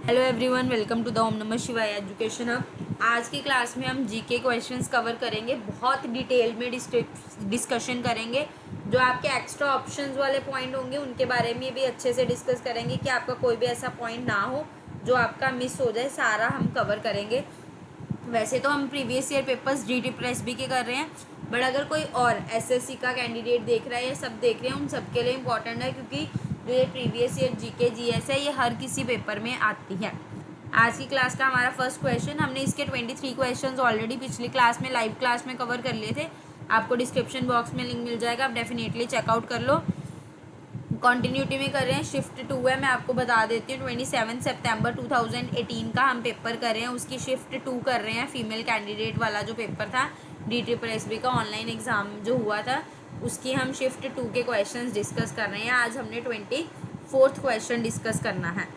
Hello everyone, welcome to the Om Namah Shivaya education hub. आज की class में हम जीके क्वेश्चंस कवर करेंगे। बहुत डिटेल में डिस्कशन करेंगे। जो आपके एक्स्ट्रा ऑप्शंस वाले पॉइंट होंगे उनके बारे में भी अच्छे से डिस्कस करेंगे कि आपका कोई भी ऐसा पॉइंट ना हो जो आपका मिस हो जाए। सारा हम कवर करेंगे। वैसे तो हम प्रीवियस ईयर पेपर्स GT+B के कर रहे हैं, बट अगर कोई और SSC का कैंडिडेट देख रहा है या सब देख रहे हैं, उन सबके लिए इम्पॉर्टेंट है, क्योंकि जो ये प्रीवियस ईयर जीके GS है ये हर किसी पेपर में आती है। आज की क्लास का हमारा फर्स्ट क्वेश्चन, हमने इसके 23 क्वेश्चंस ऑलरेडी पिछली क्लास में लाइव क्लास में कवर कर लिए थे। आपको डिस्क्रिप्शन बॉक्स में लिंक मिल जाएगा, आप डेफिनेटली चेकआउट कर लो। कॉन्टीन्यूटी में कर रहे हैं, शिफ्ट 2 है। मैं आपको बता देती हूँ 27 सितंबर 2018 का हम पेपर कर रहे हैं, उसकी शिफ्ट 2 कर रहे हैं। फीमेल कैंडिडेट वाला जो पेपर था DT+B का ऑनलाइन एग्ज़ाम जो हुआ था, उसकी हम शिफ्ट 2 के क्वेश्चंस डिस्कस कर रहे हैं। आज हमने 24th क्वेश्चन डिस्कस करना है।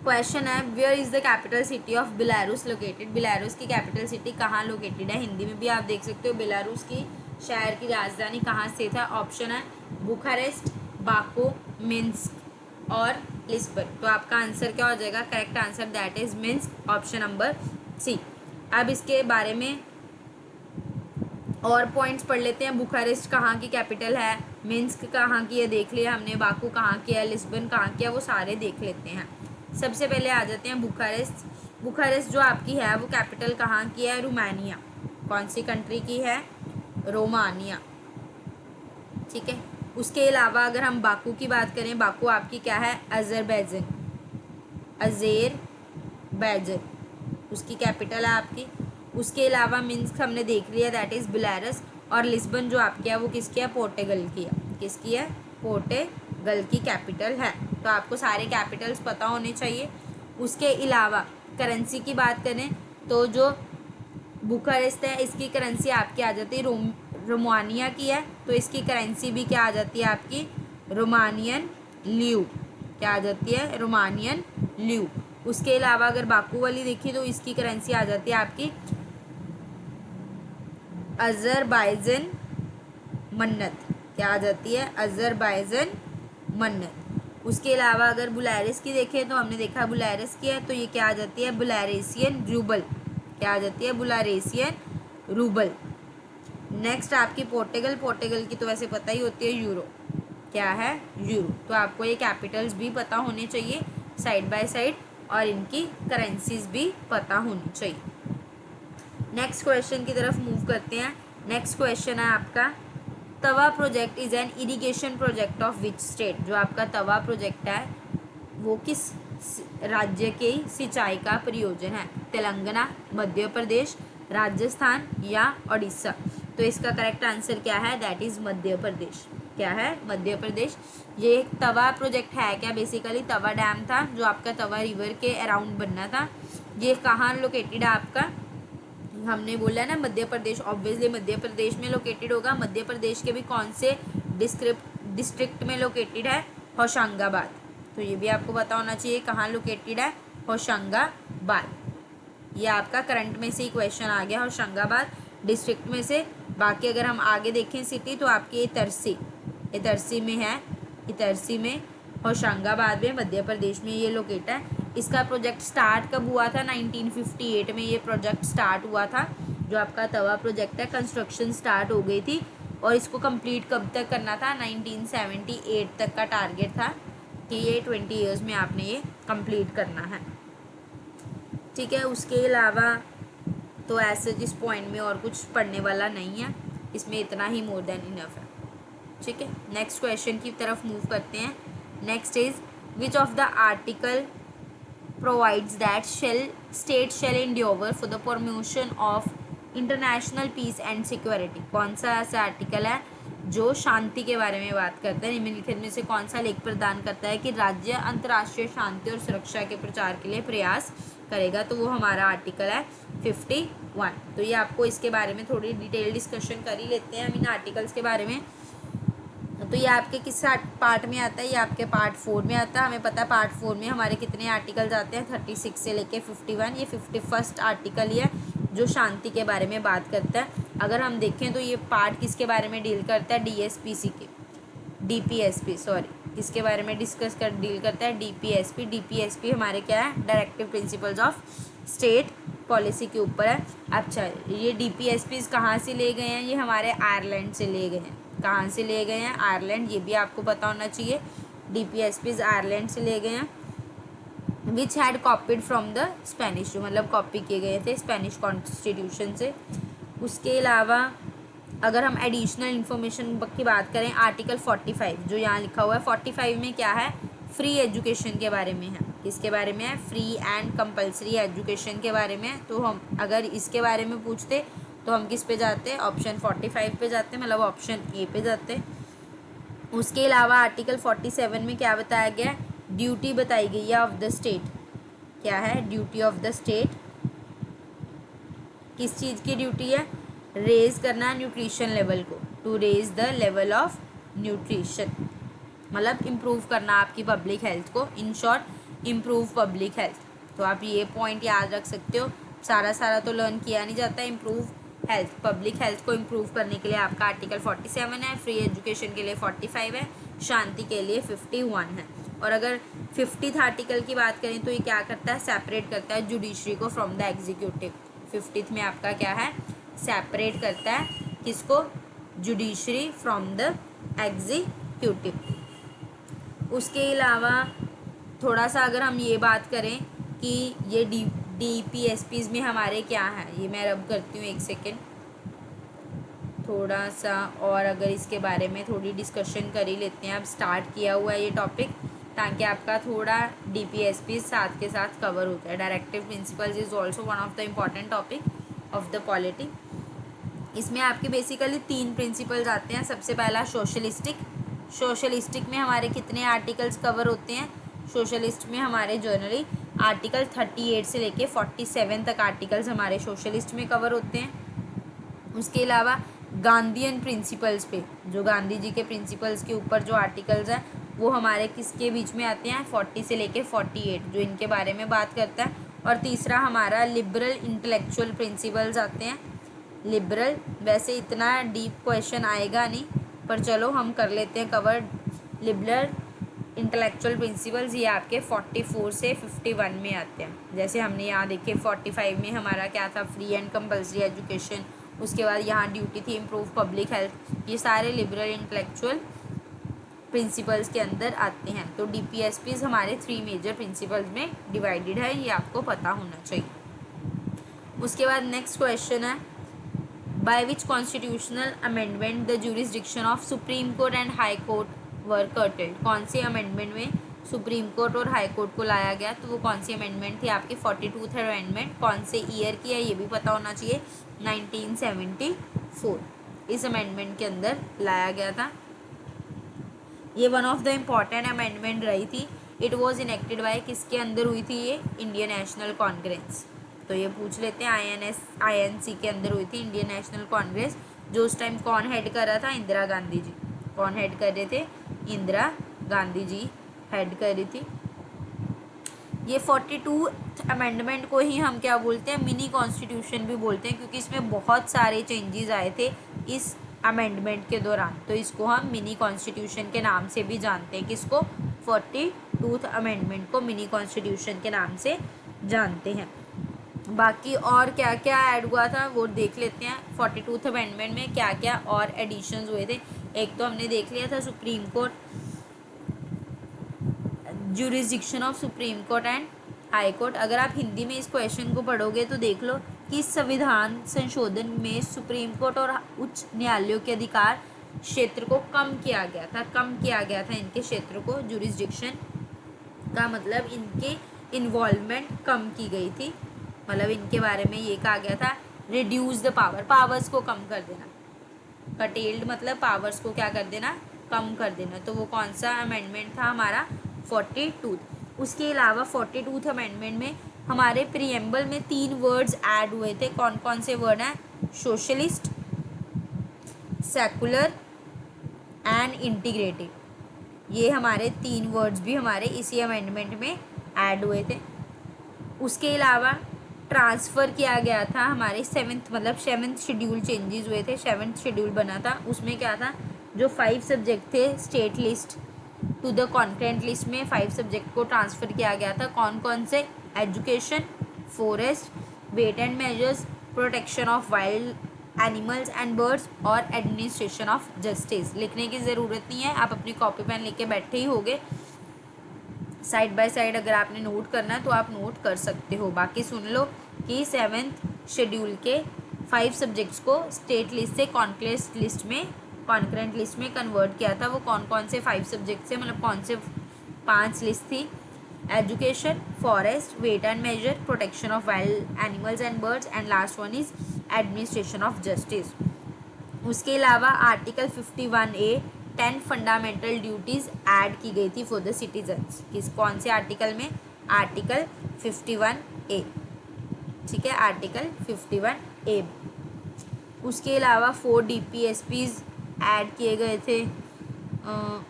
क्वेश्चन है, where is the capital city of Belarus located. Belarus की कैपिटल सिटी कहाँ लोकेटेड है? हिंदी में भी आप देख सकते हो, बेलारूस की शहर की राजधानी कहाँ स्थित है? ऑप्शन है बुखारेस्ट, बाको, मिन्स्क और लिस्बन। तो आपका आंसर क्या हो जाएगा? Correct answer that is Minsk, option number C. अब इसके बारे में और पॉइंट्स पढ़ लेते हैं। बुखारेस्ट कहाँ की कैपिटल है, मिन्स्क कहाँ की है देख लिया हमने, बाकू कहाँ की है, लिस्बन कहाँ की है, वो सारे देख लेते हैं। सबसे पहले आ जाते हैं बुखारेस्ट। बुखारेस्ट जो आपकी है वो कैपिटल कहाँ की है? रोमानिया। कौन सी कंट्री की है? रोमानिया। ठीक है। उसके अलावा अगर हम बाकू की बात करें, बाकू आपकी क्या है? अजरबैजान। अजरबैजान उसकी कैपिटल है आपकी। उसके अलावा मिन्स्क हमने देख लिया, दैट इज़ बेलारस। और लिस्बन जो आपकी है वो किसकी है? पोर्टुगल की है। किसकी है? पोर्टुगल की कैपिटल है। तो आपको सारे कैपिटल्स पता होने चाहिए। उसके अलावा करेंसी की बात करें तो जो बुखारेस्ट है इसकी करेंसी आपकी आ जाती है रोमानिया की है, तो इसकी करेंसी भी क्या आ जाती है आपकी? रोमानियन ल्यू। क्या आ जाती है? रोमानियन ल्यू। उसके अलावा अगर बाकू वाली देखिए तो इसकी करेंसी आ जाती है आपकी अजरबैजान मन्नत। क्या आ जाती है? अजरबैजान मन्नत। उसके अलावा अगर बुलारिस की देखें तो हमने देखा बुलारिस की है, तो ये क्या आ जाती है? बुलारेसियन रूबल। क्या आ जाती है? बुलारेसियन रूबल। नेक्स्ट आपकी पोर्टुगल। पोर्टुगल की तो वैसे पता ही होती है, यूरो। क्या है? यूरो। तो आपको ये कैपिटल्स भी पता होने चाहिए साइड बाय साइड, और इनकी करेंसीज भी पता होनी चाहिए। नेक्स्ट क्वेश्चन की तरफ मूव करते हैं। नेक्स्ट क्वेश्चन है आपका, Tawa project is an irrigation project of which state. जो आपका तवा प्रोजेक्ट है वो किस राज्य के सिंचाई का प्रयोजन है? तेलंगाना, मध्य प्रदेश, राजस्थान या उड़ीसा। तो इसका करेक्ट आंसर क्या है? That is Madhya Pradesh. क्या है? मध्य प्रदेश। ये एक तवा प्रोजेक्ट है क्या? बेसिकली तवा डैम था जो आपका तवा रिवर के अराउंड बनना था। ये कहाँ लोकेटेड है आपका? हमने बोला ना मध्य प्रदेश, ऑब्वियसली मध्य प्रदेश में लोकेटेड होगा। मध्य प्रदेश के भी कौन से डिस्ट्रिक्ट में लोकेटेड है? होशंगाबाद। तो ये भी आपको पता होना चाहिए कहाँ लोकेटेड है? होशंगाबाद। ये आपका करंट में से ही क्वेश्चन आ गया, होशंगाबाद डिस्ट्रिक्ट में से। बाकी अगर हम आगे देखें सिटी तो आपकी इतरसी में है। इतरसी में, होशंगाबाद में, मध्य प्रदेश में ये लोकेट है। इसका प्रोजेक्ट स्टार्ट कब हुआ था? 1958 में ये प्रोजेक्ट स्टार्ट हुआ था। जो आपका तवा प्रोजेक्ट है, कंस्ट्रक्शन स्टार्ट हो गई थी और इसको कंप्लीट कब तक करना था? 1978 तक का टारगेट था कि ये 20 ईयर्स में आपने ये कंप्लीट करना है। ठीक है। उसके अलावा तो ऐसे जिस पॉइंट में और कुछ पढ़ने वाला नहीं है, इसमें इतना ही मोर देन इनफ है। ठीक है। नेक्स्ट क्वेश्चन की तरफ मूव करते हैं। Next is, which of the article provides that state shall endeavour for the promotion of international peace and security. कौन सा ऐसा आर्टिकल है जो शांति के बारे में बात करता है? निम्नलिखित में से कौन सा लेख प्रदान करता है कि राज्य अंतर्राष्ट्रीय शांति और सुरक्षा के प्रचार के लिए प्रयास करेगा? तो वो हमारा आर्टिकल है 51। तो ये आपको इसके बारे में थोड़ी डिटेल डिस्कशन कर ही लेते हैं हम इन आर्टिकल्स के बारे में। तो ये आपके किस पार्ट में आता है? ये आपके पार्ट 4 में आता है। हमें पता है पार्ट 4 में हमारे कितने आर्टिकल्स आते हैं? 36 से लेके 51। ये 51st आर्टिकल ही है जो शांति के बारे में बात करता है। अगर हम देखें तो ये पार्ट किसके बारे में डील करता है? DSPC के, DPSP सॉरी, किसके बारे में डिस्कस कर डील करता है, डीपीएसपी। डीपीएसपी हमारे क्या है, directive principles of state policy के ऊपर है। अच्छा, ये डीपीएसपीज कहाँ से ले गए हैं, ये हमारे आयरलैंड से ले गए हैं। कहाँ से ले गए हैं, आयरलैंड, ये भी आपको पता होना चाहिए। डीपीएसपीज आयरलैंड से ले गए हैं। Which had copied from the Spanish, जो मतलब कॉपी किए गए थे स्पेनिश कॉन्स्टिट्यूशन से। उसके अलावा अगर हम एडिशनल इन्फॉर्मेशन की बात करें, आर्टिकल 45 जो यहाँ लिखा हुआ है, 45 में क्या है, फ्री एजुकेशन के बारे में है। किसके बारे में है, फ्री एंड कंपलसरी एजुकेशन के बारे में। तो हम अगर इसके बारे में पूछते तो हम किस पे जाते हैं, ऑप्शन 45 पे जाते हैं, मतलब ऑप्शन ए पे जाते हैं। उसके अलावा आर्टिकल 47 में क्या बताया गया है, ड्यूटी बताई गई है ऑफ द स्टेट। क्या है, ड्यूटी ऑफ द स्टेट, किस चीज़ की ड्यूटी है, रेज करना न्यूट्रिशन लेवल को, to raise the level of nutrition, मतलब इम्प्रूव करना आपकी पब्लिक हेल्थ को, in short improve public health. तो आप ये पॉइंट याद रख सकते हो, सारा तो लर्न किया नहीं जाता। इम्प्रूव हेल्थ, पब्लिक हेल्थ को इम्प्रूव करने के लिए आपका आर्टिकल 47 है, फ्री एजुकेशन के लिए 45 है, शांति के लिए 51 है। और अगर 50th आर्टिकल की बात करें तो ये क्या करता है, सेपरेट करता है जुडिशरी को फ्रॉम द एग्जीक्यूटिव। 50th में आपका क्या है, सेपरेट करता है किसको, जुडिशरी फ्रॉम द एग्जीक्यूटिव। उसके अलावा थोड़ा सा अगर हम ये बात करें कि ये डीपीएसपीज में हमारे क्या है, ये मैं रब करती हूँ, एक सेकेंड, थोड़ा सा और अगर इसके बारे में थोड़ी डिस्कशन कर ही लेते हैं। अब स्टार्ट किया हुआ है ये टॉपिक ताकि आपका थोड़ा डीपीएसपीज साथ के साथ कवर होता है। Directive principles is also one of the important topic of the polity. इसमें आपके बेसिकली 3 प्रिंसिपल्स आते हैं। सबसे पहला सोशलिस्टिक। सोशलिस्टिक में हमारे कितने आर्टिकल्स कवर होते हैं, सोशलिस्ट में हमारे जनरली आर्टिकल 38 से लेके 47 तक आर्टिकल्स हमारे सोशलिस्ट में कवर होते हैं। उसके अलावा गांधीयन प्रिंसिपल्स पे, जो गांधी जी के प्रिंसिपल्स के ऊपर जो आर्टिकल्स हैं वो हमारे किसके बीच में आते हैं, 40 से लेके 48, जो इनके बारे में बात करता है। और तीसरा हमारा लिबरल इंटेलेक्चुअल प्रिंसिपल्स आते हैं। लिबरल, वैसे इतना डीप क्वेश्चन आएगा नहीं, पर चलो हम कर लेते हैं कवर। लिबरल इंटेलेक्चुअल प्रिंसिपल्स ये आपके 44 से 51 में आते हैं। जैसे हमने यहाँ देखे 45 में हमारा क्या था, फ्री एंड कंपल्सरी एजुकेशन। उसके बाद यहाँ ड्यूटी थी इम्प्रूव पब्लिक हेल्थ। ये सारे लिबरल इंटेलेक्चुअल प्रिंसिपल्स के अंदर आते हैं। तो डीपीएसपीज हमारे 3 मेजर प्रिंसिपल्स में डिवाइडेड है, ये आपको पता होना चाहिए। उसके बाद नेक्स्ट क्वेश्चन है, by which constitutional amendment the jurisdiction of supreme court and high court were curtailed. कौन से अमेंडमेंट में सुप्रीम कोर्ट और हाई कोर्ट को लाया गया, तो वो कौन सी अमेंडमेंट थी आपकी, 42th अमेंडमेंट। कौन से ईयर की है ये भी पता होना चाहिए, 1974 इस अमेंडमेंट के अंदर लाया गया था। ये one of the important amendment रही थी। इट वॉज इनेक्टेड बाय, किसके अंदर हुई थी ये, इंडियन नेशनल कांग्रेस। तो ये पूछ लेते हैं, INC के अंदर हुई थी इंडियन नेशनल कांग्रेस। जो उस टाइम कौन हेड कर रहा था, इंदिरा गांधी जी। कौन हेड कर रहे थे, इंदिरा गांधी जी हेड कर रही थी। ये 42th अमेंडमेंट को ही हम क्या बोलते हैं, मिनी कॉन्स्टिट्यूशन भी बोलते हैं, क्योंकि इसमें बहुत सारे चेंजेस आए थे इस अमेंडमेंट के दौरान। तो इसको हम मिनी कॉन्स्टिट्यूशन के नाम से भी जानते हैं। किसको, 42th अमेंडमेंट को मिनी कॉन्स्टिट्यूशन के नाम से जानते हैं। बाकी और क्या क्या ऐड हुआ था वो देख लेते हैं। 42th अमेंडमेंट में क्या क्या और एडिशंस हुए थे। एक तो हमने देख लिया था supreme court, jurisdiction of supreme court and high court. अगर आप हिंदी में इस क्वेश्चन को पढ़ोगे तो देख लो कि संविधान संशोधन में सुप्रीम कोर्ट और उच्च न्यायालयों के अधिकार क्षेत्र को कम किया गया था इनके क्षेत्र को। ज्यूरिसडिक्शन का मतलब इनके इन्वॉल्वमेंट कम की गई थी, मतलब इनके बारे में ये कहा गया था, रिड्यूस द पावर्स को कम कर देना। कटेल्ड मतलब पावर्स को क्या कर देना, कम कर देना। तो वो कौन सा अमेंडमेंट था हमारा, 42। उसके अलावा 42th अमेंडमेंट में हमारे प्रीएम्बल में 3 वर्ड्स ऐड हुए थे। कौन कौन से वर्ड हैं, सोशलिस्ट, सेकुलर एंड इंटीग्रेटेड। ये हमारे 3 वर्ड्स भी हमारे इसी अमेंडमेंट में ऐड हुए थे। उसके अलावा ट्रांसफ़र किया गया था हमारे 7th शेड्यूल चेंजेस हुए थे। 7th शेड्यूल बना था, उसमें क्या था, जो 5 सब्जेक्ट थे state list to the concurrent list में 5 सब्जेक्ट को ट्रांसफ़र किया गया था। कौन कौन से? Education, forest, weight and measures, protection of wild animals and birds और एडमिनिस्ट्रेशन ऑफ जस्टिस। लिखने की ज़रूरत नहीं है, आप अपनी कॉपी पेन लेके बैठे ही होगे। साइड बाय साइड अगर आपने नोट करना है तो आप नोट कर सकते हो। बाकी सुन लो कि 7th शेड्यूल के 5 सब्जेक्ट्स को स्टेट लिस्ट से कॉन्करेंट लिस्ट में कन्वर्ट किया था। वो कौन कौन से 5 सब्जेक्ट से, मतलब कौन से 5 लिस्ट थी? Education, forest, weight and measure, protection of wild animals and birds and last one is administration of justice. उसके अलावा article 51A 10 fundamental duties add की गई थी फॉर द सिटीजन्स। किस कौन से आर्टिकल में? Article 51A। ठीक है, आर्टिकल 51A। उसके अलावा 4 DPSPs ऐड किए गए थे।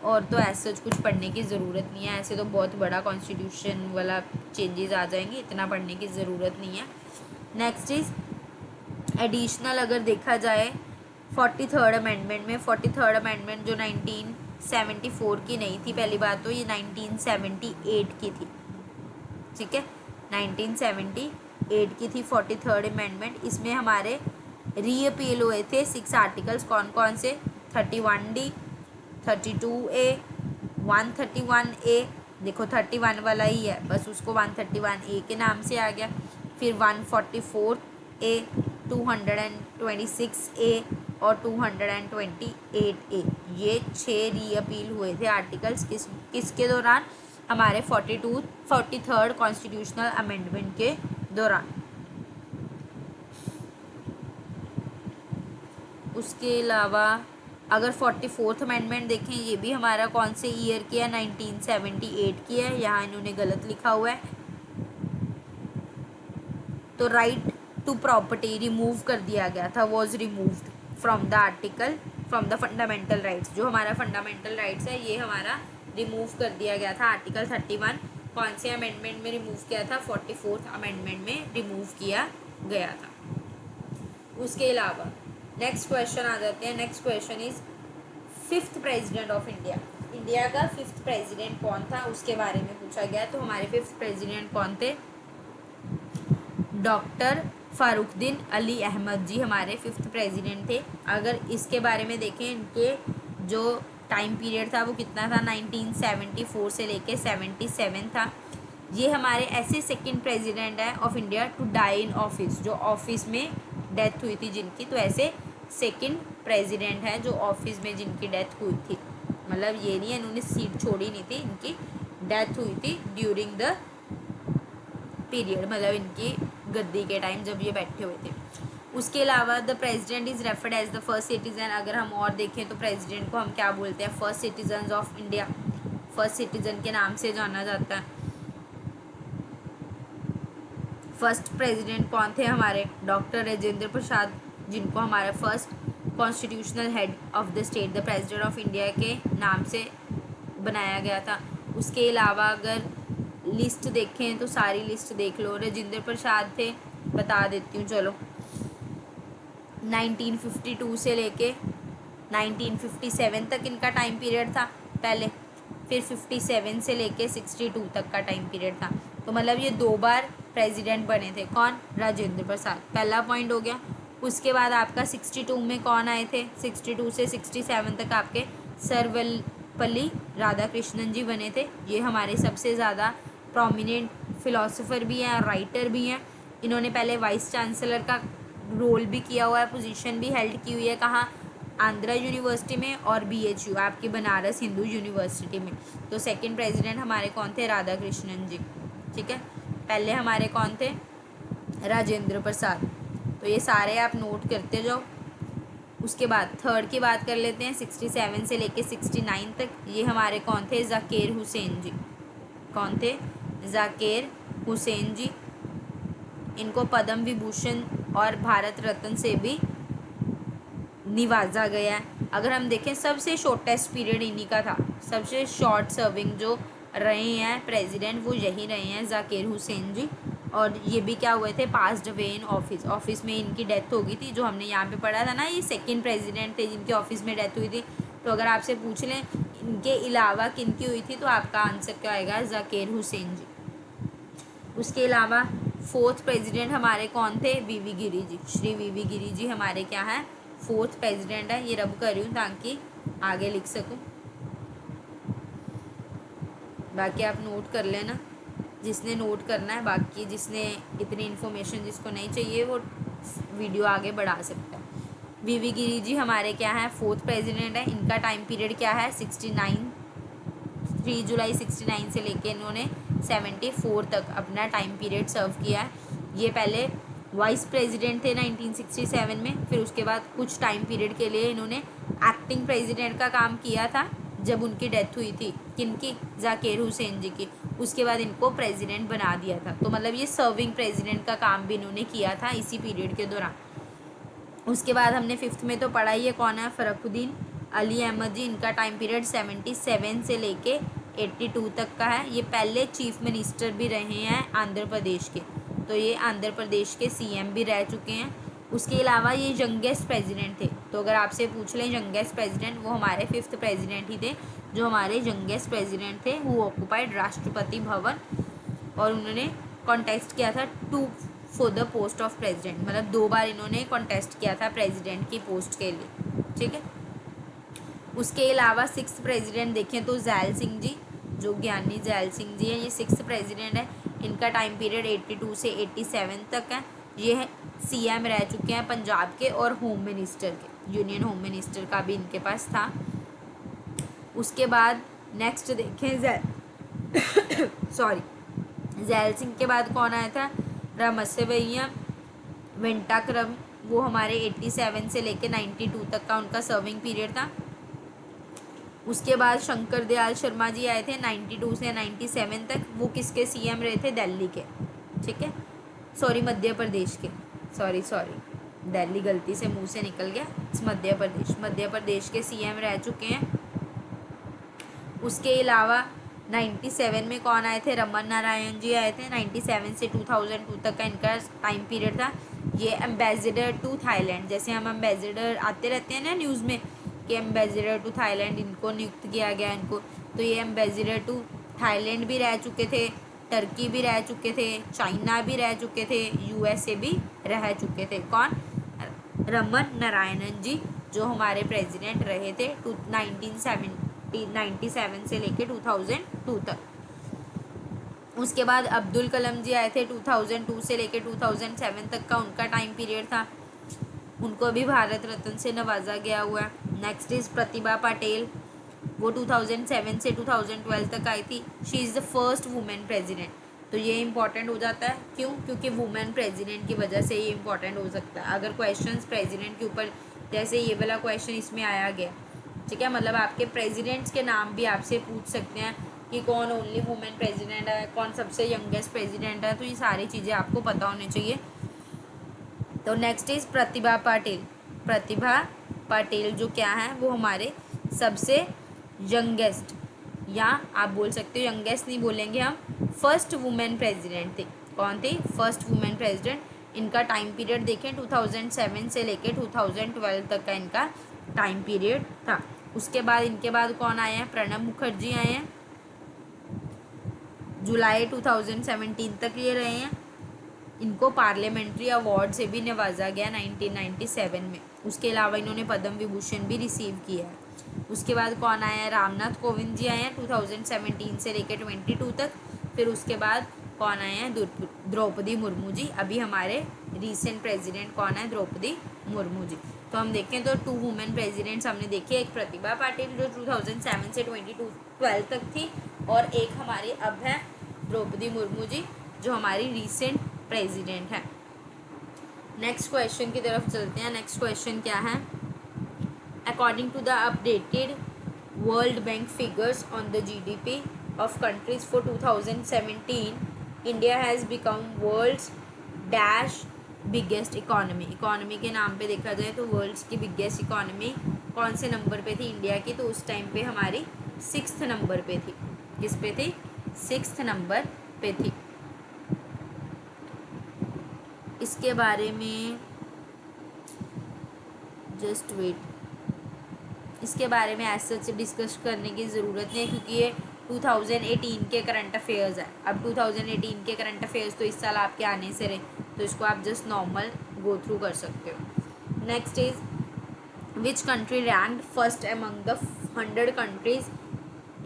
और तो ऐसा कुछ पढ़ने की ज़रूरत नहीं है, ऐसे तो बहुत बड़ा कॉन्स्टिट्यूशन वाला चेंजेस आ जाएंगे, इतना पढ़ने की ज़रूरत नहीं है। Next is additional. अगर देखा जाए 43rd अमेंडमेंट में, 43rd अमेंडमेंट जो 1974 की नहीं थी, पहली बात तो ये 1978 की थी। ठीक है, 1978 की थी 43rd अमेंडमेंट। इसमें हमारे रीअपील हुए थे 6 आर्टिकल्स। कौन कौन से? 31D, 32A, 131A। देखो 31 वाला ही है, बस उसको 131A के नाम से आ गया। फिर 144A, 226A और 228A। ये 6 रीअपील हुए थे आर्टिकल्स किसके दौरान? हमारे 43rd कॉन्स्टिट्यूशनल अमेंडमेंट के दौरान। उसके अलावा अगर 44th अमेंडमेंट देखें, ये भी हमारा कौन से ईयर की है? 1978 की है। यहाँ इन्होंने गलत लिखा हुआ है, तो राइट टू प्रॉपर्टी रिमूव कर दिया गया था, was removed from the article, from the fundamental rights. जो हमारा फंडामेंटल राइट्स है ये हमारा रिमूव कर दिया गया था। आर्टिकल 31 कौन से अमेंडमेंट में रिमूव किया था? 44th अमेंडमेंट में रिमूव किया गया था। उसके अलावा नेक्स्ट क्वेश्चन आ जाते हैं। Next question is 5th president of India. India का 5th प्रेसिडेंट कौन था उसके बारे में पूछा गया। तो हमारे 5th प्रेसिडेंट कौन थे? डॉक्टर फ़ारुख़ुद्दीन अली अहमद जी हमारे 5th प्रेसिडेंट थे। अगर इसके बारे में देखें, इनके जो टाइम पीरियड था वो कितना था? 1974 से लेके 77 था। ये हमारे ऐसे 2nd प्रेसिडेंट है of India to die in office, जो ऑफिस में डेथ हुई थी जिनकी। तो ऐसे 2nd प्रेसिडेंट है जो ऑफिस में जिनकी डेथ हुई थी। मतलब ये नहीं है इन्होंने सीट छोड़ी नहीं थी, इनकी डेथ हुई थी ड्यूरिंग द पीरियड, मतलब इनकी गद्दी के टाइम जब ये बैठे हुए थे। उसके अलावा the president is referred as the first citizen. अगर हम और देखें तो प्रेसिडेंट को हम क्या बोलते हैं? First citizen of India, first citizen के नाम से जाना जाता है। फर्स्ट प्रेसिडेंट कौन थे हमारे? डॉक्टर राजेंद्र प्रसाद, जिनको हमारा first constitutional head of the state, the president of India के नाम से बनाया गया था। उसके अलावा अगर लिस्ट देखें तो सारी लिस्ट देख लो। राजेंद्र प्रसाद थे, बता देती हूँ चलो, 1952 से लेके 1957 तक इनका टाइम पीरियड था पहले, फिर 57 से लेके 62 तक का टाइम पीरियड था। तो मतलब ये 2 बार प्रेसिडेंट बने थे। कौन? राजेंद्र प्रसाद, पहला पॉइंट हो गया। उसके बाद आपका 62 में कौन आए थे? 62 से 67 तक आपके सर्वपल्ली राधाकृष्णन जी बने थे। ये हमारे सबसे ज़्यादा प्रोमिनेंट फिलोसोफर भी हैं, राइटर भी हैं। इन्होंने पहले वाइस चांसलर का रोल भी किया हुआ है, पोजीशन भी हेल्ड की हुई है। कहाँ? आंध्रा यूनिवर्सिटी में और BHU आपकी बनारस हिंदू यूनिवर्सिटी में। तो 2nd प्रेसिडेंट हमारे कौन थे? राधाकृष्णन जी। ठीक है, पहले हमारे कौन थे? राजेंद्र प्रसाद। तो ये सारे आप नोट करते जाओ। उसके बाद 3rd की बात कर लेते हैं, 67 से लेके 69 तक। ये हमारे कौन थे? ज़ाकिर हुसैन जी। कौन थे? ज़ाकिर हुसैन जी। इनको पद्म विभूषण और भारत रत्न से भी निवाजा गया है। अगर हम देखें सबसे शॉर्टेस्ट पीरियड इन्हीं का था, सबसे शॉर्ट सर्विंग जो रहे हैं प्रेसिडेंट वो यही रहे हैं, ज़ाकिर हुसैन जी। और ये भी क्या हुए थे? Passed away in office, office में इनकी डेथ हो गई थी। जो हमने यहाँ पे पढ़ा था ना, ये 2nd प्रेसिडेंट थे जिनकी ऑफिस में डेथ हुई थी। तो अगर आपसे पूछ लें इनके अलावा किनकी हुई थी, तो आपका आंसर क्या आएगा, जाकिर हुसैन जी। उसके अलावा फोर्थ प्रेसिडेंट हमारे कौन थे, वीवी गिरी जी। श्री वीवी गिरी जी हमारे क्या है, फोर्थ प्रेसिडेंट है। ये रब कर रही हूँ ताकि आगे लिख सकूँ, बाकी आप नोट कर लेना जिसने नोट करना है। बाकी जिसने इतनी इन्फॉर्मेशन जिसको नहीं चाहिए वो वीडियो आगे बढ़ा सकता है। वीवी गिरी जी हमारे क्या है, फोर्थ प्रेसिडेंट है। इनका टाइम पीरियड क्या है, 3 जुलाई 69 से लेके इन्होंने 74 तक अपना टाइम पीरियड सर्व किया है। ये पहले वाइस प्रेसिडेंट थे 1967 में, फिर उसके बाद कुछ टाइम पीरियड के लिए इन्होंने एक्टिंग प्रेसिडेंट का काम किया था जब उनकी डेथ हुई थी, किनकी, जाकिर हुसैन जी की। उसके बाद इनको प्रेसिडेंट बना दिया था। तो मतलब ये सर्विंग प्रेसिडेंट का काम भी इन्होंने किया था इसी पीरियड के दौरान। उसके बाद हमने फिफ्थ में तो पढ़ा ही है, कौन है, फरुखुद्दीन अली अहमद जी। इनका टाइम पीरियड 77 से लेके 82 तक का है। ये पहले चीफ मिनिस्टर भी रहे हैं आंध्र प्रदेश के, तो ये आंध्र प्रदेश के सीएम भी रह चुके हैं। उसके अलावा ये यंगेस्ट प्रेसिडेंट थे, तो अगर आपसे पूछ लें यंगेस्ट प्रेसिडेंट, वो हमारे फिफ्थ प्रेसिडेंट ही थे जो हमारे यंगेस्ट प्रेसिडेंट थे। हु ऑक्यूपाइड राष्ट्रपति भवन, और उन्होंने कॉन्टेस्ट किया था for the post of president, मतलब 2 बार इन्होंने कॉन्टेस्ट किया था प्रेसिडेंट की पोस्ट के लिए, ठीक है। उसके अलावा सिक्स प्रेसिडेंट देखें तो जैल सिंह जी, जो ज्ञानी जैल सिंह जी हैं, ये सिक्स प्रेसिडेंट है। इनका टाइम पीरियड 82 से 87 तक है। ये सीएम रह चुके हैं पंजाब के और होम मिनिस्टर के, यूनियन होम मिनिस्टर का भी इनके पास था। उसके बाद नेक्स्ट देखें सॉरी जैल सिंह के बाद कौन आया था, रामस्वैया वेंकटाक्रम, वो हमारे 87 से लेके 92 तक का उनका सर्विंग पीरियड था। उसके बाद शंकर दयाल शर्मा जी आए थे 92 से 97 तक। वो किसके सीएम रहे थे, दिल्ली के, ठीक है, सॉरी मध्य प्रदेश के, सॉरी दिल्ली गलती से मुंह से निकल गया, मध्य प्रदेश के सीएम रह चुके हैं। उसके अलावा 97 में कौन आए थे, रमन नारायण जी आए थे। 97 से 2002 तक का इनका टाइम पीरियड था। ये एम्बेसडर टू थाईलैंड, जैसे हम एम्बेसडर आते रहते हैं ना न्यूज़ में कि एम्बेसडर टू थाईलैंड इनको नियुक्त किया गया इनको, तो ये एम्बेसडर टू थाईलैंड भी रह चुके थे, टर्की भी रह चुके थे, चाइना भी रह चुके थे, यूएसए भी रह चुके थे। कौन, रमन नारायणन जी, जो हमारे प्रेसिडेंट रहे थे 1997 से लेके 2002 तक। उसके बाद अब्दुल कलाम जी आए थे 2002 से लेके 2007 तक का उनका टाइम पीरियड था। उनको भी भारत रत्न से नवाजा गया हुआ है। नेक्स्ट इज प्रतिभा पाटिल, वो 2007 से 2012 तक आई थी। She is the first women president, तो ये इंपॉर्टेंट हो जाता है, क्यों, क्योंकि वुमेन प्रेसिडेंट की वजह से ये इंपॉर्टेंट हो सकता है। अगर क्वेश्चंस प्रेसिडेंट के ऊपर, जैसे ये वाला क्वेश्चन इसमें आया गया, ठीक है, मतलब आपके प्रेसिडेंट्स के नाम भी आपसे पूछ सकते हैं कि कौन ओनली वुमेन प्रेसिडेंट है, कौन सबसे यंगेस्ट प्रेसिडेंट है, तो ये सारी चीज़ें आपको पता होनी चाहिए। तो नेक्स्ट इज प्रतिभा पाटिल। प्रतिभा पाटिल जो क्या है, वो हमारे सबसे यंगेस्ट, या आप बोल सकते हो यंगेस्ट नहीं बोलेंगे हम, फर्स्ट वुमेन प्रेसिडेंट थे। कौन थी, फर्स्ट वुमेन प्रेसिडेंट। इनका टाइम पीरियड देखें 2007 से लेके 2012 तक का इनका टाइम पीरियड था। उसके बाद इनके बाद कौन आए हैं, प्रणब मुखर्जी आए हैं, जुलाई 2017 तक ये रहे हैं। इनको पार्लियामेंट्री अवार्ड से भी नवाजा गया 1997 में। उसके अलावा इन्होंने पद्म विभूषण भी रिसीव किया है। उसके बाद कौन आया है, रामनाथ कोविंद जी आए हैं 2017 से लेकर 22 तक। फिर उसके बाद कौन आए हैं, द्रौपदी मुर्मू जी, अभी हमारे रीसेंट प्रेसिडेंट कौन है, द्रौपदी मुर्मू जी। तो हम देखें तो 2 वुमेन प्रेसिडेंट्स हमने देखे, एक प्रतिभा पाटिल जो 2007 से 2012 तक थी, और एक हमारी अब है द्रौपदी मुर्मू जी जो हमारी रीसेंट प्रेसिडेंट है। नेक्स्ट क्वेश्चन की तरफ चलते हैं। नेक्स्ट क्वेश्चन क्या है, according to the updated world bank figures on the GDP of countries for 2017, India has become world's dash biggest economy. Economy के नाम पे देखा जाए तो वर्ल्ड्स की बिगेस्ट इकोनॉमी कौन से नंबर पे थी इंडिया की, तो उस टाइम पे हमारी 6th नंबर पे थी। किस पे थी, 6th नंबर पे थी। इसके बारे में जस्ट वेट, इसके बारे में ऐसे सच डिस्कस करने की ज़रूरत नहीं है, क्योंकि ये 2018 के करंट अफेयर्स है। अब 2018 के करंट अफेयर्स तो इस साल आपके आने से रहे, तो इसको आप जस्ट नॉर्मल गो थ्रू कर सकते हो। Next is which country ranked first among the 100 countries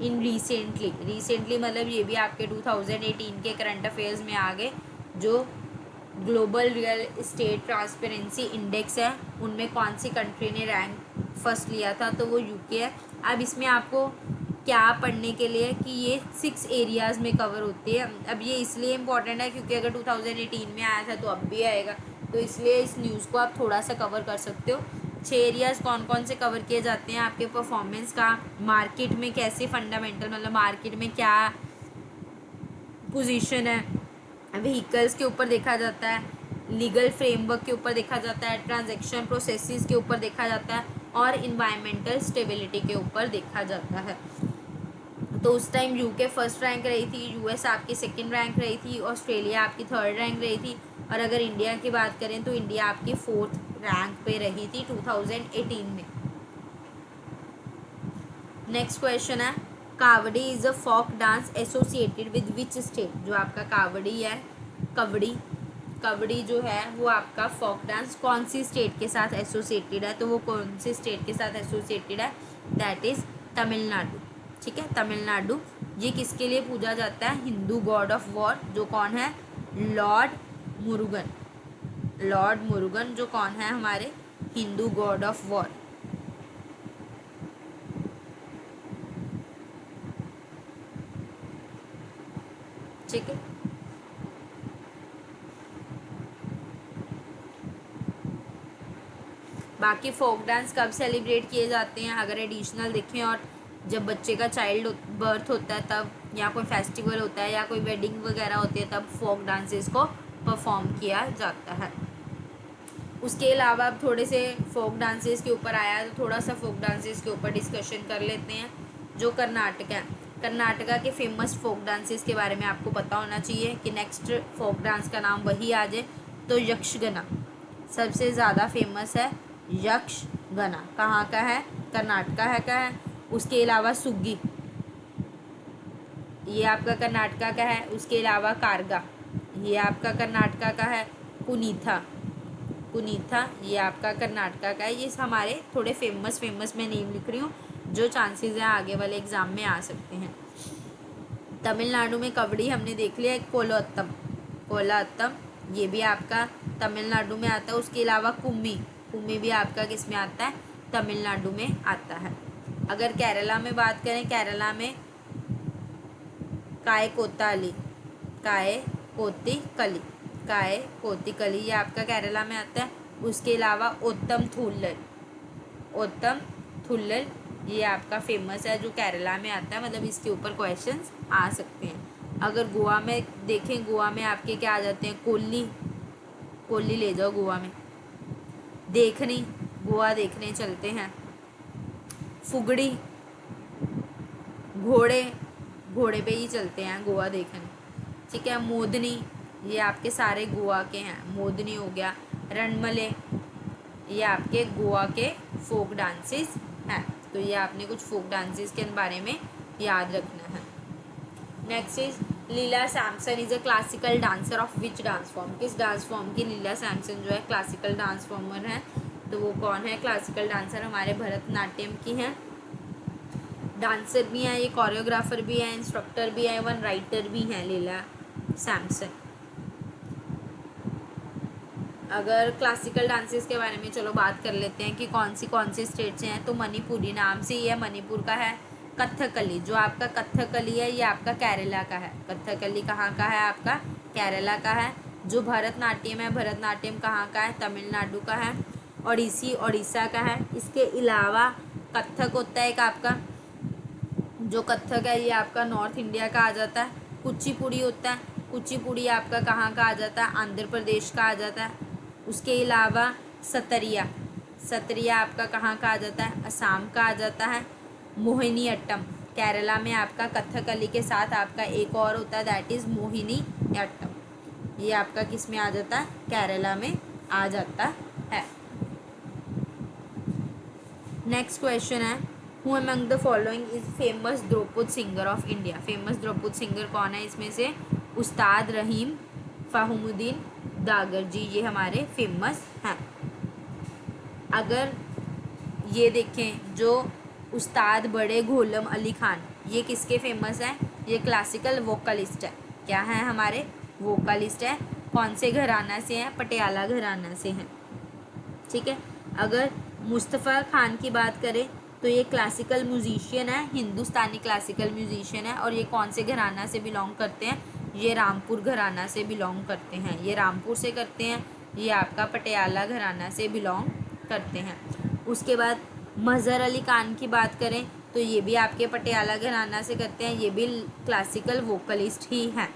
in recently मतलब ये भी आपके 2018 के करंट अफेयर्स में आ गए। जो global real estate transparency index है, उनमें कौन सी कंट्री ने रैंक फर्स्ट लिया था, तो वो यूके है। अब इसमें आपको क्या पढ़ने के लिए कि ये 6 एरियाज़ में कवर होती है। अब ये इसलिए इम्पॉर्टेंट है क्योंकि अगर 2018 में आया था तो अब भी आएगा, तो इसलिए इस न्यूज़ को आप थोड़ा सा कवर कर सकते हो। 6 एरियाज़ कौन कौन से कवर किए जाते हैं आपके परफॉर्मेंस का, मार्केट में कैसे फंडामेंटल मतलब मार्केट में क्या पोजीशन है, व्हीकल्स के ऊपर देखा जाता है, लीगल फ्रेमवर्क के ऊपर देखा जाता है, ट्रांजैक्शन प्रोसेसेस के ऊपर देखा जाता है, और इन्वायरमेंटल स्टेबिलिटी के ऊपर देखा जाता है। तो उस टाइम यूके फर्स्ट रैंक रही थी, यूएस आपकी सेकंड रैंक रही थी, ऑस्ट्रेलिया आपकी थर्ड रैंक रही थी, और अगर इंडिया की बात करें तो इंडिया आपकी 4th रैंक पे रही थी 2018 में। नेक्स्ट क्वेश्चन है Kavadi is a folk dance associated with which state. जो आपका कावड़ी है, कवड़ी जो है वो आपका फोक डांस कौन सी स्टेट के साथ एसोसिएटेड है, तो वो कौन सी स्टेट के साथ एसोसिएटेड है, दैट इज तमिलनाडु। ठीक है, तमिलनाडु। ये किसके लिए पूजा जाता है, हिंदू गॉड ऑफ वॉर, जो कौन है, लॉर्ड मुरुगन। लॉर्ड मुरुगन जो कौन है, हमारे हिंदू गॉड ऑफ वॉर। ठीक है, बाकी फोक डांस कब सेलिब्रेट किए जाते हैं, अगर एडिशनल देखें, और जब बच्चे का चाइल्ड बर्थ होता है तब, या कोई फेस्टिवल होता है, या कोई वेडिंग वगैरह होती है, तब फोक डांसेस को परफॉर्म किया जाता है। उसके अलावा अब थोड़े से फोक डांसेस के ऊपर आया है, तो थोड़ा सा फोक डांसेस के ऊपर डिस्कशन कर लेते हैं। जो कर्नाटक है, कर्नाटका के फेमस फोक डांसेस के बारे में आपको पता होना चाहिए कि नेक्स्ट फोक डांस का नाम वही आ जाए, तो यक्षगना सबसे ज़्यादा फेमस है। यक्षगना कहाँ का है, कर्नाटका है का है। उसके अलावा सुग्गी, ये आपका कर्नाटका का है। उसके अलावा कारगा, ये आपका कर्नाटका का है। पुनीथा, पुनीथा ये आपका कर्नाटका का है। ये हमारे थोड़े फेमस मैं नेम लिख रही हूँ, जो चांसेस हैं आगे वाले एग्जाम में आ सकते हैं। तमिलनाडु में कबड्डी हमने देख लिया। कोलाअत्तम, कोलाअत्तम ये भी आपका तमिलनाडु में आता है। उसके अलावा कुम्मी, कुम्मी भी आपका किस में आता है, तमिलनाडु में आता है। अगर केरला में बात करें, केरला में काय कोताली, काय कोती कली, काय कोती कली ये आपका केरला में आता है। उसके अलावा ओत्तम थुल्लल, ओत्तम थुल्लल ये आपका फेमस है, जो केरला में आता है। मतलब इसके ऊपर क्वेश्चंस आ सकते हैं। अगर गोवा में देखें, गोवा में आपके क्या आ जाते हैं, कोल्ली, कोल्ली ले जाओ गोवा में, देखनी, गोवा देखने चलते हैं। फुगड़ी, घोड़े, घोड़े पे ही चलते हैं गोवा देखने। ठीक है, मोदनी ये आपके सारे गोवा के हैं, मोदनी हो गया। रणमले ये आपके गोवा के फोक डांसेस हैं। तो ये आपने कुछ फोक डांसेस के बारे में याद रखना है। Next is Leela Samson is a classical dancer of which dance form. किस डांस फॉर्म की लीला सैमसन जो है क्लासिकल डांस फॉर्मर है, तो वो कौन है, क्लासिकल डांसर हमारे भरतनाट्यम की हैं। डांसर भी हैं, ये कोरियोग्राफर भी हैं, इंस्ट्रक्टर भी हैं, वन राइटर भी हैं लीला सैमसन। अगर क्लासिकल डांसेस के बारे में चलो बात कर लेते हैं कि कौन सी स्टेट से हैं, तो मणिपुरी नाम से ही है, मणिपुर का है। कथकली, जो आपका कथकली है ये आपका केरला का है। कथकली कहाँ का है, आपका केरला का है। जो भरतनाट्यम है, भरतनाट्यम कहाँ का है, तमिलनाडु का है। ओडिसी उड़ीसा का है। इसके अलावा कथक होता है एक आपका, जो कथक है ये आपका नॉर्थ इंडिया का आ जाता है। कुचिपुड़ी होता है, कुचिपुड़ी आपका कहाँ का आ जाता है, आंध्र प्रदेश का आ जाता है। उसके अलावा सतरिया, सतरिया आपका कहाँ का आ जाता है, असम का आ जाता है। मोहिनी अट्टम केरला में आपका कथकली के साथ आपका एक और होता है, दैट इज़ मोहिनी अट्टम। ये आपका किस में आ जाता है, केरला में आ जाता है। नेक्स्ट क्वेश्चन है, who among the following is famous Draupad singer of India. Famous Draupad singer कौन है इसमें से? उस्ताद रहीम, फाहुमुद्दीन दागर जी, ये हमारे फेमस हैं। अगर ये देखें, जो उस्ताद बड़े गोलम अली खान, ये किसके फेमस हैं? ये क्लासिकल वोकलिस्ट है। क्या है? हमारे वोकलिस्ट है। कौन से घराना से हैं? पटियाला घराना से हैं। ठीक है। अगर मुस्तफ़ा खान की बात करें तो ये क्लासिकल म्यूजिशियन है, हिंदुस्तानी क्लासिकल म्यूजिशियन है। और ये कौन से घराना से बिलोंग करते हैं? ये रामपुर घराना से बिलोंग करते हैं। ये रामपुर से करते हैं। ये आपका पटियाला घराना से बिलोंग करते हैं। उसके बाद मज़हर अली खान की बात करें तो ये भी आपके पटियाला घराना से करते हैं। ये भी क्लासिकल वोकलिस्ट ही हैं।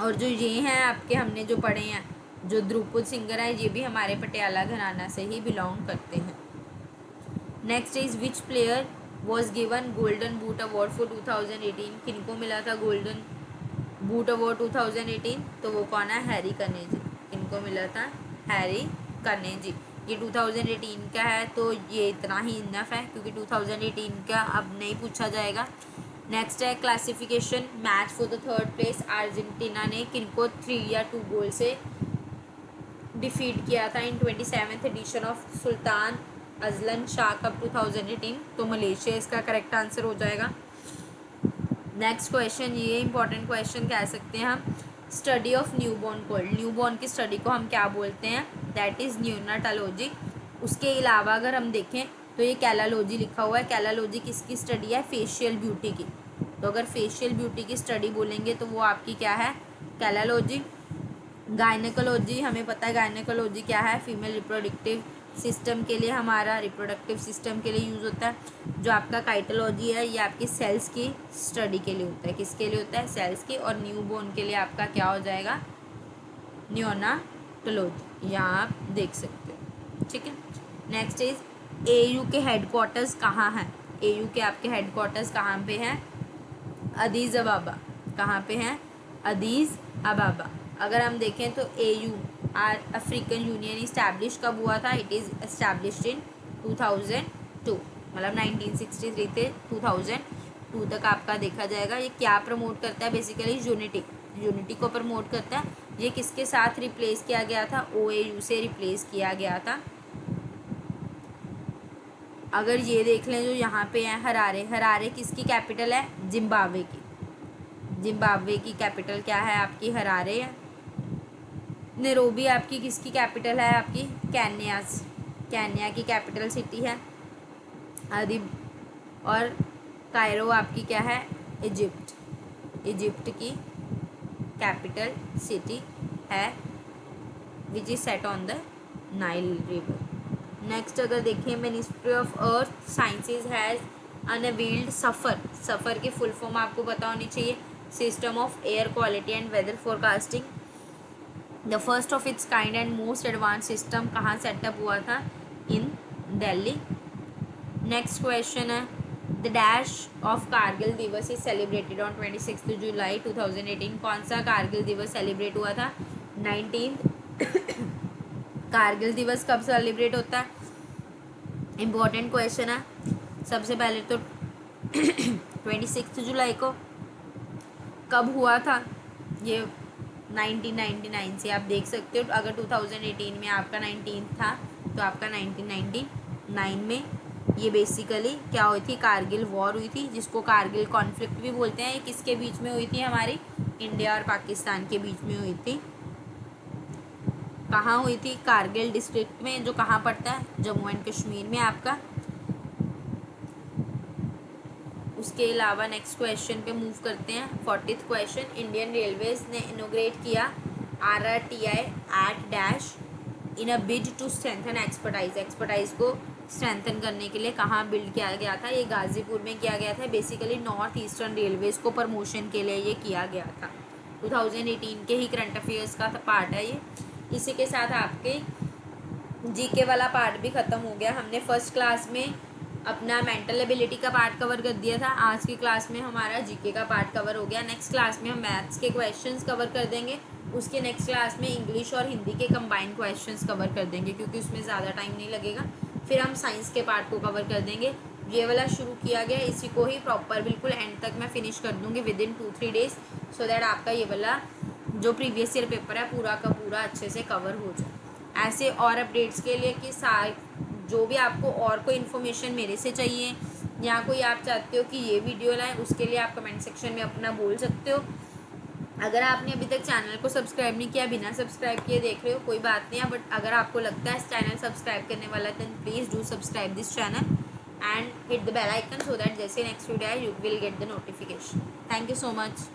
और जो ये हैं आपके, हमने जो पढ़े हैं, जो द्रुपद सिंगर है, ये भी हमारे पटियाला घराना से ही बिलोंग करते हैं। Next is which player was given golden boot award for 2018। किनको मिला था गोल्डन बूट अवार्ड 2018? तो वो कौन है? हैरी कर्नेजी। किनको मिला था? हैरी कर्नेजी। ये 2018 का है, तो ये इतना ही इनफ है, क्योंकि 2018 का अब नहीं पूछा जाएगा। नेक्स्ट है classification match for the third place. Argentina ने किनको 3 या 2 गोल से डिफीट किया था in 27th edition of Sultan Azlan Shah cup 2018? तो मलेशिया इसका करेक्ट आंसर हो जाएगा। नेक्स्ट क्वेश्चन, ये इंपॉर्टेंट क्वेश्चन कह सकते हैं हम। Study of newborn called. Newborn की स्टडी को हम क्या बोलते हैं? That is neonatology. उसके अलावा अगर हम देखें तो ये कैलालॉजी लिखा हुआ है। कैलालॉजी किसकी स्टडी है? फेशियल ब्यूटी की। तो अगर फेशियल ब्यूटी की स्टडी बोलेंगे तो वो आपकी क्या है? कैलालॉजी। गायनेकोलॉजी, हमें पता है गायनेकोलॉजी क्या है? फीमेल रिप्रोडक्टिव सिस्टम के लिए, हमारा रिप्रोडक्टिव सिस्टम के लिए यूज़ होता है। जो आपका काइटोलॉजी है, ये आपकी सेल्स की स्टडी के लिए होता है। किसके लिए होता है? सेल्स की। और न्यूबॉर्न के लिए आपका क्या हो जाएगा? न्यूनाटोलॉजी। यहाँ आप देख सकते हो। ठीक है। नेक्स्ट इज एयू के हेडक्वार्टर्स कहाँ हैं? एयू के आपके हेडक्वार्टर्स कहाँ पे हैं? अदीस अबाबा। कहाँ पे हैं? अदीस अबाबा। अगर हम देखें तो एयू अफ्रीकन यूनियन इस्टेब्लिश कब हुआ था? It is established in 2002। मतलब 1963 से 2002 तक आपका देखा जाएगा। ये क्या प्रमोट करता है? बेसिकली यूनिटी को प्रमोट करता है। ये किसके साथ रिप्लेस किया गया था? OAU से रिप्लेस किया गया था। अगर ये देख लें, जो यहाँ पे है हरारे, हरारे किसकी कैपिटल है? जिम्बाब्वे की। जिम्बाब्वे की कैपिटल क्या है आपकी? हरारे है। नैरोबी आपकी किसकी कैपिटल है? आपकी केन्या की कैपिटल सिटी है। आदि और कायरो आपकी क्या है? इजिप्ट की कैपिटल सिटी है, which is set on the Nile river. Next अगर देखें, ministry of earth sciences has unveiled SAFAR की फुल फॉर्म आपको पता होनी चाहिए। System of air quality and weather forecasting, the first of its kind and most advance system कहाँ setup हुआ था? इन दिल्ली। नेक्स्ट क्वेश्चन है, the dash of Kargil Diwas is celebrated on 26 जुलाई 2018। कौन सा कारगिल दिवस सेलिब्रेट हुआ था? 19th। कारगिल दिवस कब सेलिब्रेट होता है? इम्पोर्टेंट क्वेश्चन है। सबसे पहले तो 26 जुलाई को कब हुआ था? ये 1999 से आप देख सकते हो। अगर 2018 में आपका 19 था तो आपका 1999 में ये बेसिकली क्या हुई थी? कारगिल वॉर हुई थी, जिसको कारगिल कॉन्फ्लिक्ट भी बोलते हैं। ये किसके बीच में हुई थी? हमारी इंडिया और पाकिस्तान के बीच में हुई थी। कहाँ हुई थी? कारगिल डिस्ट्रिक्ट में, जो कहाँ पड़ता है? जम्मू एंड कश्मीर में आपका। उसके अलावा नेक्स्ट क्वेश्चन पे मूव करते हैं। 40th क्वेश्चन, इंडियन रेलवेज ने इनोग्रेट किया RRTI at dash in a bid to strengthen expertise को स्ट्रेंथन करने के लिए कहाँ बिल्ड किया गया था? ये गाज़ीपुर में किया गया था। बेसिकली नॉर्थ ईस्टर्न रेलवेज को प्रमोशन के लिए ये किया गया था। 2018 के ही करंट अफेयर्स का पार्ट है ये। इसी के साथ आपके जीके वाला पार्ट भी ख़त्म हो गया। हमने फर्स्ट क्लास में अपना मेंटल एबिलिटी का पार्ट कवर कर दिया था। आज की क्लास में हमारा जीके का पार्ट कवर हो गया। नेक्स्ट क्लास में हम मैथ्स के क्वेश्चंस कवर कर देंगे उसके नेक्स्ट क्लास में इंग्लिश और हिंदी के कंबाइंड क्वेश्चंस कवर कर देंगे, क्योंकि उसमें ज़्यादा टाइम नहीं लगेगा। फिर हम साइंस के पार्ट को कवर कर देंगे। ये वाला शुरू किया गया, इसी को ही प्रॉपर बिल्कुल एंड तक मैं फिनिश कर दूँगी with in 2-3 days, so that आपका ये वाला जो प्रीवियस ईयर पेपर है पूरा का पूरा अच्छे से कवर हो जाए। ऐसे और अपडेट्स के लिए कि जो भी आपको और कोई इन्फॉर्मेशन मेरे से चाहिए या कोई आप चाहते हो कि ये वीडियो लाएं, उसके लिए आप कमेंट सेक्शन में अपना बोल सकते हो। अगर आपने अभी तक चैनल को सब्सक्राइब नहीं किया, बिना सब्सक्राइब किए देख रहे हो, कोई बात नहीं है, बट अगर आपको लगता है इस चैनल सब्सक्राइब करने वाला है, then please do subscribe this channel and hit the bell icon, so that जैसे नेक्स्ट वीडियो है you will get the notification. Thank you so much.